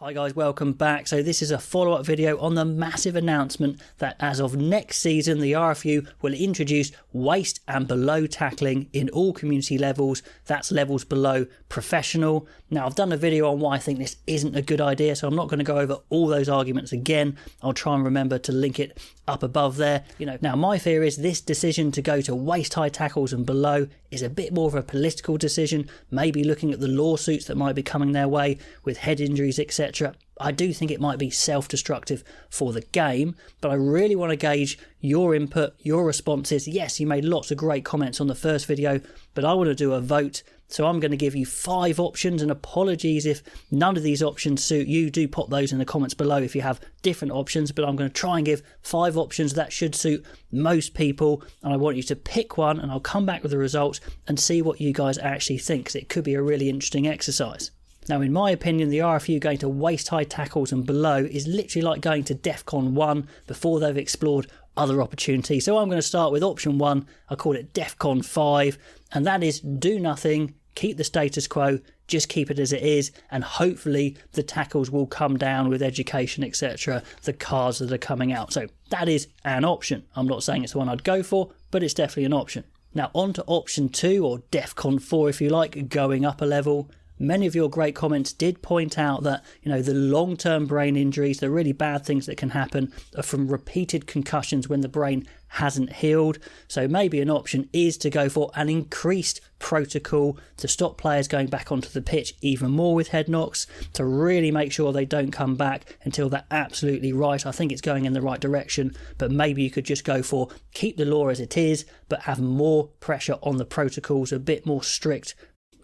Hi guys, welcome back. So this is a follow-up video on the massive announcement that as of next season, the RFU will introduce waist and below tackling in all community levels. That's levels below professional. Now, I've done a video on why I think this isn't a good idea, so I'm not going to go over all those arguments again. I'll try and remember to link it up above there. Now my fear is this decision to go to waist-high tackles and below is a bit more of a political decision, maybe looking at the lawsuits that might be coming their way with head injuries, etc. I do think it might be self-destructive for the game, but I really want to gauge your input, your responses. Yes, you made lots of great comments on the first video, but I want to do a vote. So I'm going to give you 5 options, and apologies if none of these options suit you. Do pop those in the comments below if you have different options, but I'm going to try and give 5 options that should suit most people, and I want you to pick one, and I'll come back with the results and see what you guys actually think, because it could be a really interesting exercise. Now, in my opinion, the RFU going to waist-high tackles and below is literally like going to DEFCON 1 before they've explored other opportunities. So I'm going to start with option 1. I call it DEFCON 5, and that is do nothing, keep the status quo, just keep it as it is, and hopefully the tackles will come down with education, etc., the cards that are coming out. So that is an option. I'm not saying it's the one I'd go for, but it's definitely an option. Now on to option 2, or DEFCON 4 if you like, going up a level. Many of your great comments did point out that, the long-term brain injuries, the really bad things that can happen are from repeated concussions when the brain hasn't healed. So maybe an option is to go for an increased protocol to stop players going back onto the pitch even more with head knocks, to really make sure they don't come back until they're absolutely right. I think it's going in the right direction, but maybe you could just go for keep the law as it is, but have more pressure on the protocols, a bit more strict.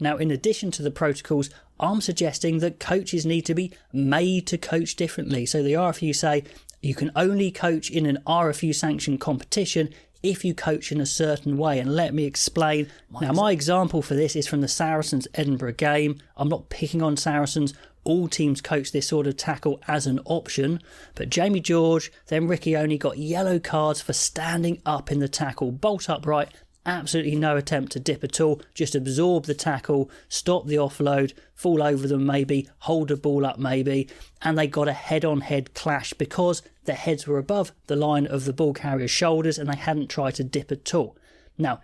Now, in addition to the protocols, I'm suggesting that coaches need to be made to coach differently. So the RFU say you can only coach in an RFU sanctioned competition if you coach in a certain way. And let me explain. Now, my example for this is from the Saracens Edinburgh game. I'm not picking on Saracens. All teams coach this sort of tackle as an option. But Jamie George, then Ricky only got yellow cards for standing up in the tackle, bolt upright. Absolutely no attempt to dip at all, just absorb the tackle, stop the offload, fall over them maybe, hold the ball up maybe, and they got a head-on-head clash because their heads were above the line of the ball carrier's shoulders and they hadn't tried to dip at all. Now,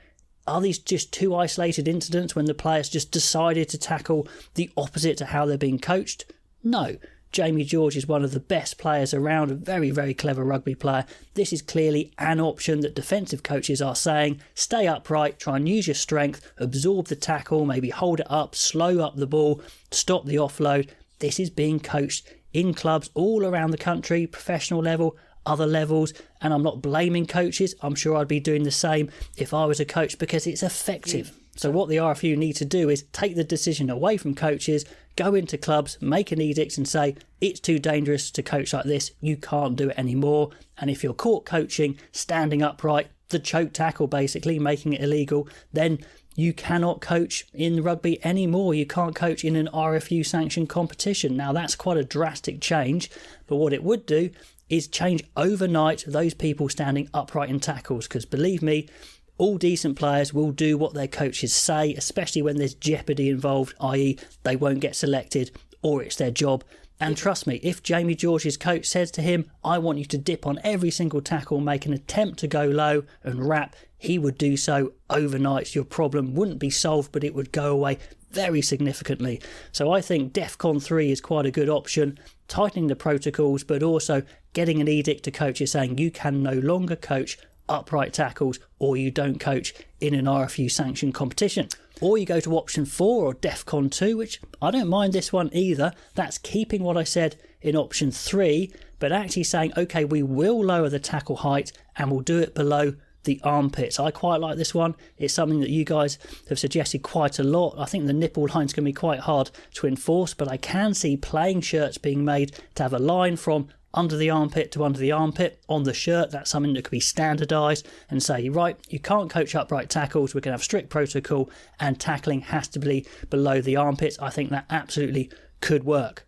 are these just 2 isolated incidents when the players just decided to tackle the opposite to how they're being coached? No. Jamie George is one of the best players around, a very, very clever rugby player. This is clearly an option that defensive coaches are saying, stay upright, try and use your strength, absorb the tackle, maybe hold it up, slow up the ball, stop the offload. This is being coached in clubs all around the country, professional level, other levels, and I'm not blaming coaches. I'm sure I'd be doing the same if I was a coach because it's effective. So what the RFU need to do is take the decision away from coaches, go into clubs, make an edict and say, it's too dangerous to coach like this, you can't do it anymore. And if you're caught coaching, standing upright, the choke tackle basically, making it illegal, then you cannot coach in rugby anymore. You can't coach in an RFU sanctioned competition. Now that's quite a drastic change, but what it would do is change overnight those people standing upright in tackles, because believe me, all decent players will do what their coaches say, especially when there's jeopardy involved, i.e. they won't get selected or it's their job. And trust me, if Jamie George's coach says to him, I want you to dip on every single tackle, make an attempt to go low and wrap, he would do so overnight. Your problem wouldn't be solved, but it would go away very significantly. So I think DEFCON 3 is quite a good option, tightening the protocols, but also getting an edict to coaches saying you can no longer coach upright tackles or you don't coach in an RFU sanctioned competition. Or you go to option 4 or DEFCON 2, which I don't mind this one either. That's keeping what I said in option 3, but actually saying, okay, we will lower the tackle height and we'll do it below the armpits. I quite like this one. It's something that you guys have suggested quite a lot. I think the nipple line's going to be quite hard to enforce, but I can see playing shirts being made to have a line from under the armpit to under the armpit on the shirt. That's something that could be standardised and say, right, you can't coach upright tackles, we're going to have strict protocol and tackling has to be below the armpits. I think that absolutely could work.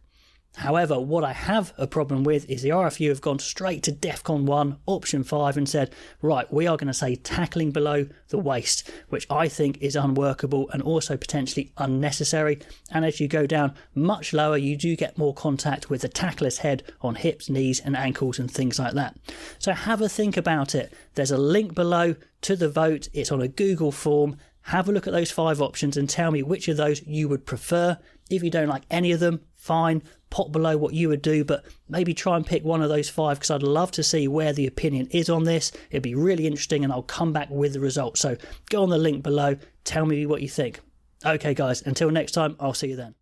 However, what I have a problem with is the RFU have gone straight to DEFCON 1, option 5 and said, right, we are going to say tackling below the waist, which I think is unworkable and also potentially unnecessary. And as you go down much lower, you do get more contact with the tackler's head on hips, knees and ankles and things like that. So have a think about it. There's a link below to the vote. It's on a Google form. Have a look at those 5 options and tell me which of those you would prefer. If you don't like any of them, fine, pop below what you would do, but maybe try and pick one of those 5 because I'd love to see where the opinion is on this. It'd be really interesting and I'll come back with the results. So go on the link below, tell me what you think. Okay guys, until next time, I'll see you then.